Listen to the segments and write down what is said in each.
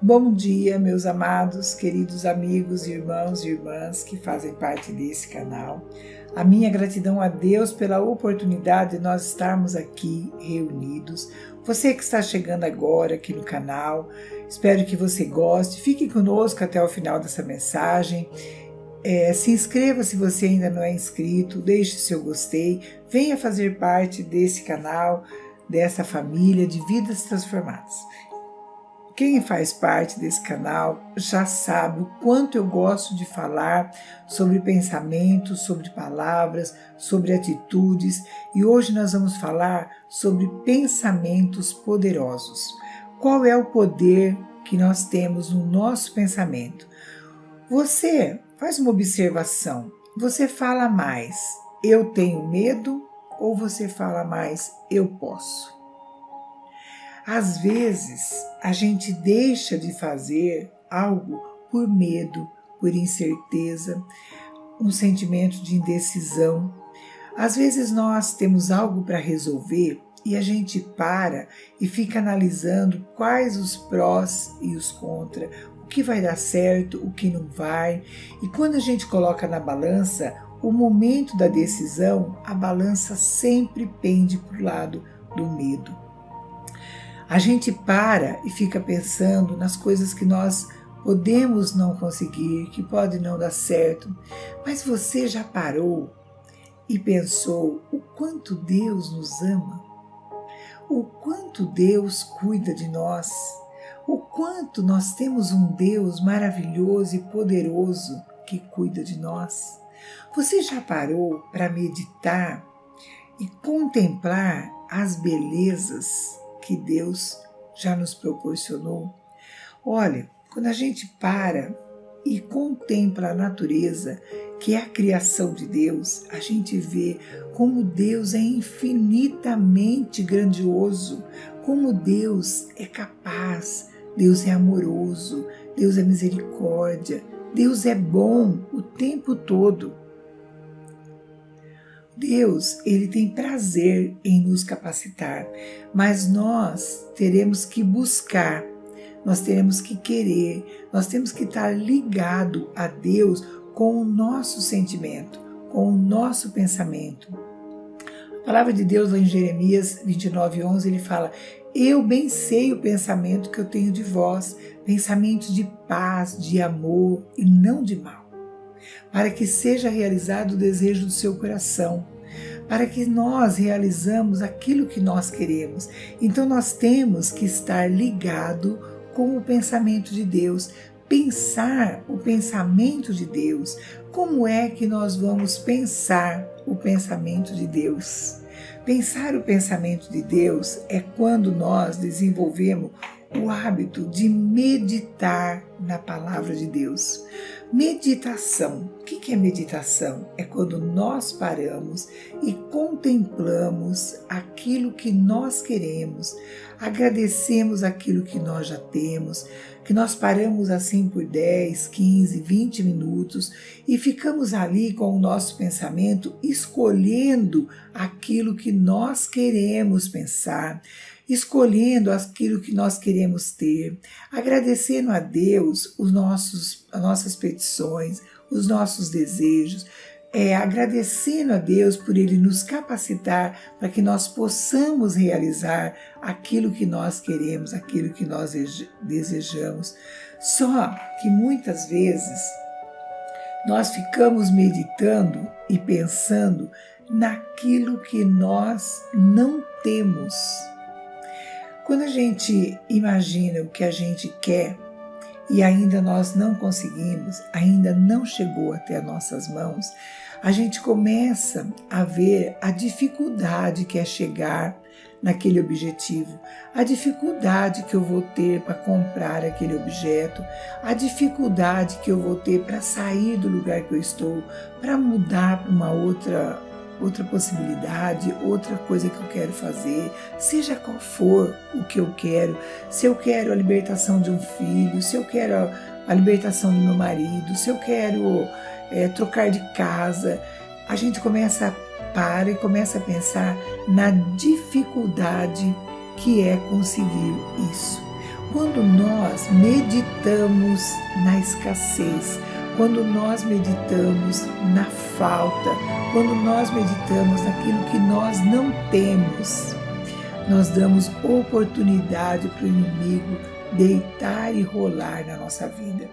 Bom dia, meus amados, queridos amigos, irmãos e irmãs que fazem parte desse canal. A minha gratidão a Deus pela oportunidade de nós estarmos aqui reunidos. Você que está chegando agora aqui no canal, espero que você goste. Fique conosco até o final dessa mensagem. Se inscreva se você ainda não é inscrito, deixe seu gostei, venha fazer parte desse canal, dessa família de vidas transformadas. Quem faz parte desse canal já sabe o quanto eu gosto de falar sobre pensamentos, sobre palavras, sobre atitudes, e hoje nós vamos falar sobre pensamentos poderosos. Qual é o poder que nós temos no nosso pensamento? Você faz uma observação, você fala mais, eu tenho medo, ou você fala mais, eu posso? Às vezes, a gente deixa de fazer algo por medo, por incerteza, um sentimento de indecisão. Às vezes nós temos algo para resolver e a gente para e fica analisando quais os prós e os contras, o que vai dar certo, o que não vai. E quando a gente coloca na balança, o momento da decisão, a balança sempre pende para o lado do medo. A gente para e fica pensando nas coisas que nós podemos não conseguir, que pode não dar certo. Mas você já parou e pensou o quanto Deus nos ama? O quanto Deus cuida de nós? O quanto nós temos um Deus maravilhoso e poderoso que cuida de nós? Você já parou para meditar e contemplar as belezas que Deus já nos proporcionou? Olha, quando a gente para e contempla a natureza, que é a criação de Deus, a gente vê como Deus é infinitamente grandioso, como Deus é capaz, Deus é amoroso, Deus é misericórdia, Deus é bom o tempo todo. Deus, Ele tem prazer em nos capacitar, mas nós teremos que buscar, nós teremos que querer, nós temos que estar ligado a Deus com o nosso sentimento, com o nosso pensamento. A palavra de Deus lá em Jeremias 29:11, ele fala: eu bem sei o pensamento que eu tenho de vós, pensamento de paz, de amor e não de mal, para que seja realizado o desejo do seu coração, para que nós realizamos aquilo que nós queremos. Então nós temos que estar ligado com o pensamento de Deus, pensar o pensamento de Deus. Como é que nós vamos pensar o pensamento de Deus? Pensar o pensamento de Deus é quando nós desenvolvemos o hábito de meditar na palavra de Deus. Meditação. O que é meditação? É quando nós paramos e contemplamos aquilo que nós queremos, agradecemos aquilo que nós já temos, que nós paramos assim por 10, 15, 20 minutos e ficamos ali com o nosso pensamento escolhendo aquilo que nós queremos pensar, escolhendo aquilo que nós queremos ter, agradecendo a Deus as nossas petições, os nossos desejos, agradecendo a Deus por Ele nos capacitar para que nós possamos realizar aquilo que nós queremos, aquilo que nós desejamos. Só que muitas vezes nós ficamos meditando e pensando naquilo que nós não temos. Quando a gente imagina o que a gente quer e ainda nós não conseguimos, ainda não chegou até as nossas mãos, a gente começa a ver a dificuldade que é chegar naquele objetivo, a dificuldade que eu vou ter para comprar aquele objeto, a dificuldade que eu vou ter para sair do lugar que eu estou, para mudar para uma outra possibilidade, outra coisa que eu quero fazer, seja qual for o que eu quero, se eu quero a libertação de um filho, se eu quero a libertação do meu marido, se eu quero trocar de casa, a gente para e começa a pensar na dificuldade que é conseguir isso. Quando nós meditamos na escassez, quando nós meditamos na falta, quando nós meditamos naquilo que nós não temos, nós damos oportunidade para o inimigo deitar e rolar na nossa vida,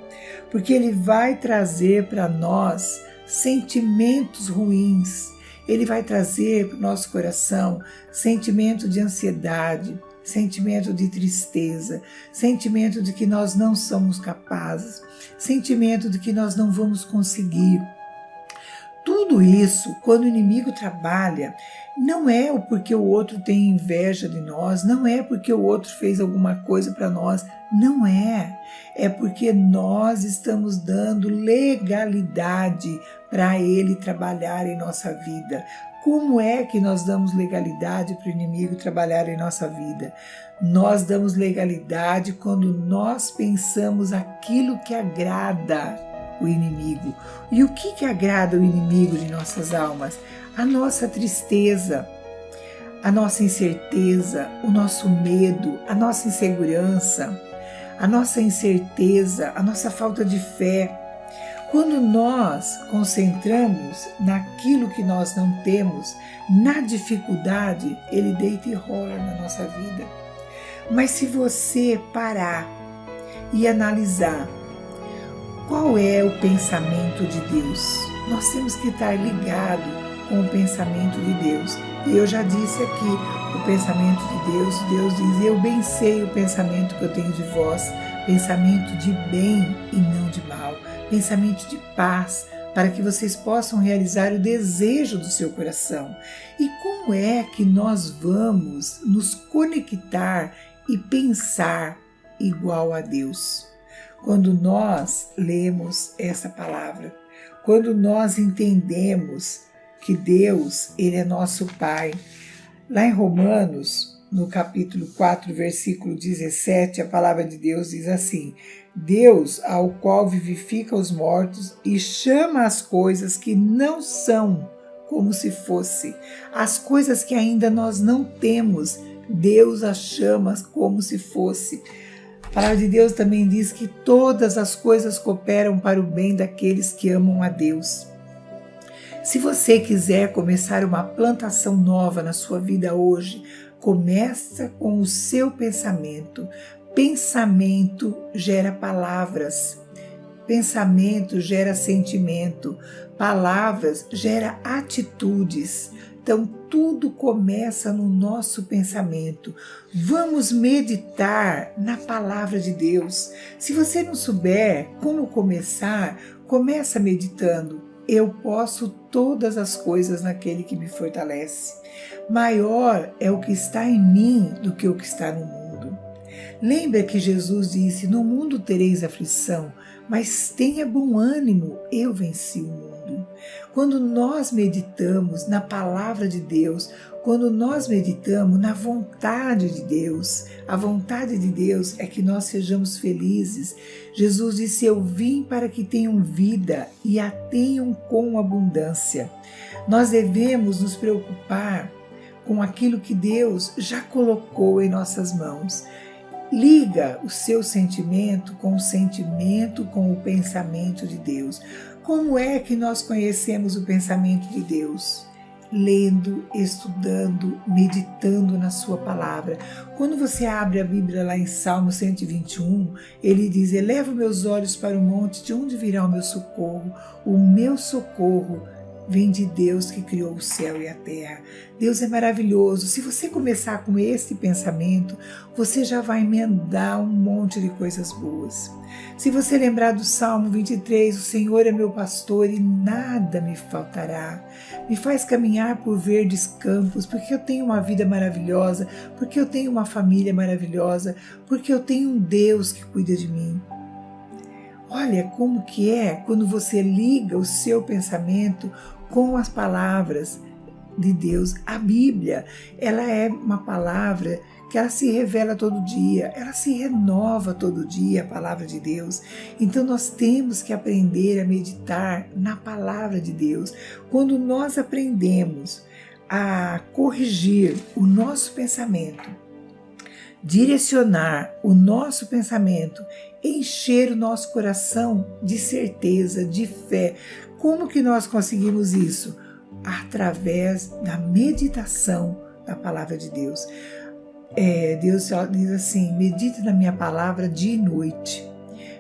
porque ele vai trazer para nós sentimentos ruins, ele vai trazer para o nosso coração sentimento de ansiedade, sentimento de tristeza, sentimento de que nós não somos capazes, sentimento de que nós não vamos conseguir. Tudo isso, quando o inimigo trabalha, não é porque o outro tem inveja de nós, não é porque o outro fez alguma coisa para nós, não é. É porque nós estamos dando legalidade para ele trabalhar em nossa vida. Como é que nós damos legalidade para o inimigo trabalhar em nossa vida? Nós damos legalidade quando nós pensamos aquilo que agrada o inimigo. E o que agrada o inimigo de nossas almas? A nossa tristeza, a nossa incerteza, o nosso medo, a nossa insegurança, a nossa incerteza, a nossa falta de fé. Quando nós concentramos naquilo que nós não temos, na dificuldade, ele deita e rola na nossa vida. Mas se você parar e analisar qual é o pensamento de Deus, nós temos que estar ligados com o pensamento de Deus. E eu já disse aqui, o pensamento de Deus, Deus diz, eu bem sei o pensamento que eu tenho de vós, pensamento de bem e não de mal, pensamento de paz, para que vocês possam realizar o desejo do seu coração. E como é que nós vamos nos conectar e pensar igual a Deus? Quando nós lemos essa palavra, quando nós entendemos que Deus, Ele é nosso Pai. Lá em Romanos, no capítulo 4, versículo 17, a palavra de Deus diz assim: Deus, ao qual vivifica os mortos e chama as coisas que não são como se fosse. As coisas que ainda nós não temos, Deus as chama como se fosse. A palavra de Deus também diz que todas as coisas cooperam para o bem daqueles que amam a Deus. Se você quiser começar uma plantação nova na sua vida hoje, começa com o seu pensamento. Pensamento gera palavras. Pensamento gera sentimento. Palavras gera atitudes. Então, tudo começa no nosso pensamento. Vamos meditar na palavra de Deus. Se você não souber como começar, começa meditando. Eu posso todas as coisas naquele que me fortalece. Maior é o que está em mim do que o que está no mundo. Lembra que Jesus disse, no mundo tereis aflição, mas tenha bom ânimo, eu venci o mundo. Quando nós meditamos na palavra de Deus, quando nós meditamos na vontade de Deus, a vontade de Deus é que nós sejamos felizes. Jesus disse, eu vim para que tenham vida e a tenham com abundância. Nós devemos nos preocupar com aquilo que Deus já colocou em nossas mãos. Liga o seu sentimento com o pensamento de Deus. Como é que nós conhecemos o pensamento de Deus? Lendo, estudando, meditando na sua palavra. Quando você abre a Bíblia lá em Salmo 121, ele diz, eleva meus olhos para o monte, de onde virá o meu socorro? O meu socorro vem de Deus que criou o céu e a terra. Deus é maravilhoso. Se você começar com esse pensamento, você já vai emendar um monte de coisas boas. Se você lembrar do Salmo 23, o Senhor é meu pastor e nada me faltará. Me faz caminhar por verdes campos, porque eu tenho uma vida maravilhosa, porque eu tenho uma família maravilhosa, porque eu tenho um Deus que cuida de mim. Olha como que é quando você liga o seu pensamento com as palavras de Deus. A Bíblia, ela é uma palavra que ela se revela todo dia, ela se renova todo dia, a palavra de Deus. Então nós temos que aprender a meditar na palavra de Deus. Quando nós aprendemos a corrigir o nosso pensamento, direcionar o nosso pensamento, encher o nosso coração de certeza, de fé. Como que nós conseguimos isso? Através da meditação da palavra de Deus. Deus diz assim: medita na minha palavra dia e noite.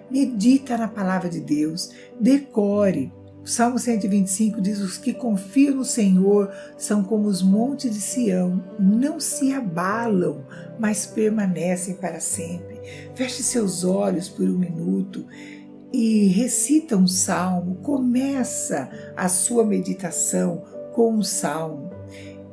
Medita na palavra de Deus, decore. O Salmo 125 diz: os que confiam no Senhor são como os montes de Sião, não se abalam, mas permanecem para sempre. Feche seus olhos por um minuto e recita um salmo. Começa a sua meditação com um salmo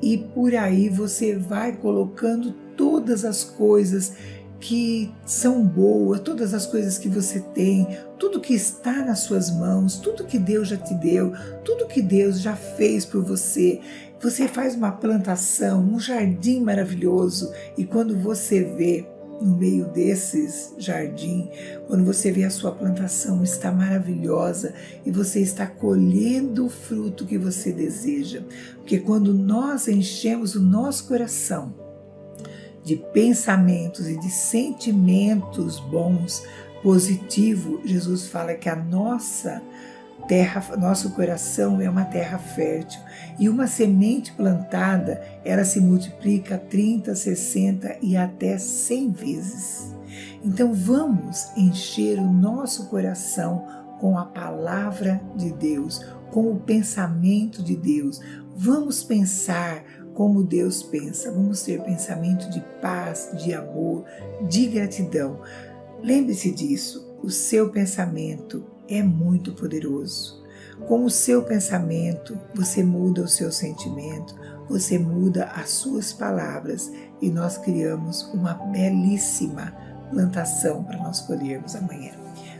e por aí você vai colocando todas as coisas que são boas, todas as coisas que você tem, tudo que está nas suas mãos, tudo que Deus já te deu, tudo que Deus já fez por você. Você faz uma plantação, um jardim maravilhoso, e quando você vê no meio desses jardim, quando você vê a sua plantação está maravilhosa e você está colhendo o fruto que você deseja. Porque quando nós enchemos o nosso coração de pensamentos e de sentimentos bons, positivos, Jesus fala que a nossa terra, nosso coração é uma terra fértil, e uma semente plantada, ela se multiplica 30, 60 e até 100 vezes. Então vamos encher o nosso coração com a palavra de Deus, com o pensamento de Deus. Vamos pensar como Deus pensa, vamos ter pensamento de paz, de amor, de gratidão. Lembre-se disso, o seu pensamento é muito poderoso. Com o seu pensamento, você muda o seu sentimento, você muda as suas palavras e nós criamos uma belíssima plantação para nós colhermos amanhã.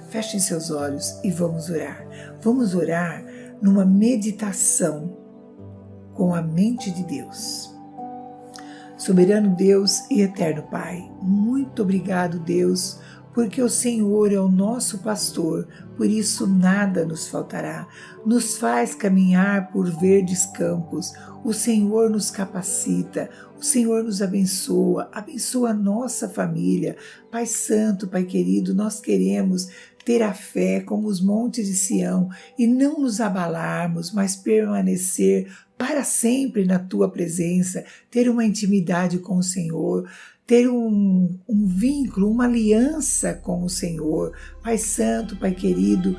Fechem seus olhos e vamos orar. Vamos orar numa meditação com a mente de Deus. Soberano Deus e eterno Pai, muito obrigado, Deus, porque o Senhor é o nosso pastor, por isso nada nos faltará. Nos faz caminhar por verdes campos, o Senhor nos capacita, o Senhor nos abençoa, abençoa a nossa família. Pai Santo, Pai querido, nós queremos ter a fé como os montes de Sião e não nos abalarmos, mas permanecer para sempre na Tua presença, ter uma intimidade com o Senhor, ter um vínculo, uma aliança com o Senhor. Pai Santo, Pai querido,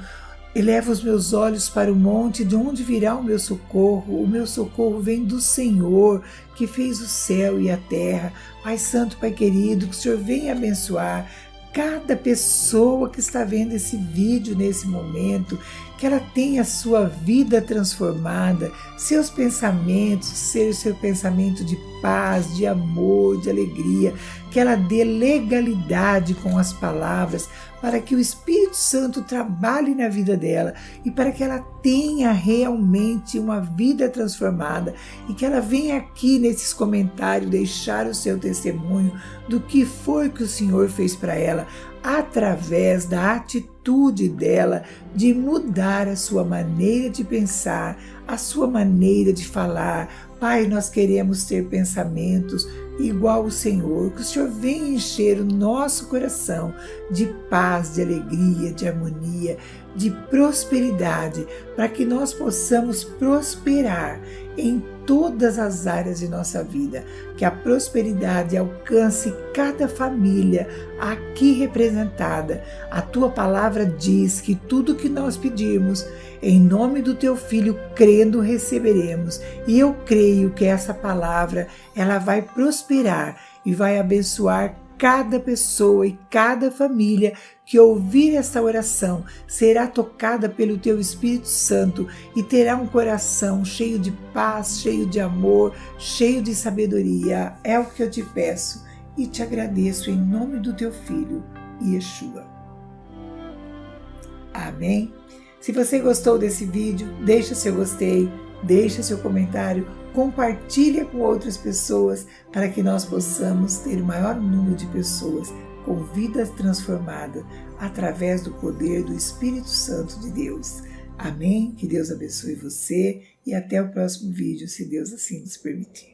eleva os meus olhos para o monte, de onde virá o meu socorro? O meu socorro vem do Senhor, que fez o céu e a terra. Pai Santo, Pai querido, que o Senhor venha abençoar cada pessoa que está vendo esse vídeo nesse momento, que ela tenha a sua vida transformada, seus pensamentos, seja o seu pensamento de paz, de amor, de alegria, que ela dê legalidade com as palavras, para que o Espírito Santo trabalhe na vida dela e para que ela tenha realmente uma vida transformada e que ela venha aqui nesses comentários deixar o seu testemunho do que foi que o Senhor fez para ela através da atitude dela de mudar a sua maneira de pensar, a sua maneira de falar. Pai, nós queremos ter pensamentos igual o Senhor, que o Senhor venha encher o nosso coração de paz, de alegria, de harmonia, de prosperidade, para que nós possamos prosperar em todas as áreas de nossa vida, que a prosperidade alcance cada família aqui representada. A Tua palavra diz que tudo que nós pedirmos, em nome do Teu Filho, crendo, receberemos. E eu creio que essa palavra, ela vai prosperar e vai abençoar cada pessoa e cada família que ouvir essa oração será tocada pelo Teu Espírito Santo e terá um coração cheio de paz, cheio de amor, cheio de sabedoria. É o que eu te peço e te agradeço em nome do Teu Filho, Yeshua. Amém? Se você gostou desse vídeo, deixa seu gostei, deixa seu comentário, compartilha com outras pessoas para que nós possamos ter o maior número de pessoas com vidas transformadas através do poder do Espírito Santo de Deus. Amém? Que Deus abençoe você e até o próximo vídeo, se Deus assim nos permitir.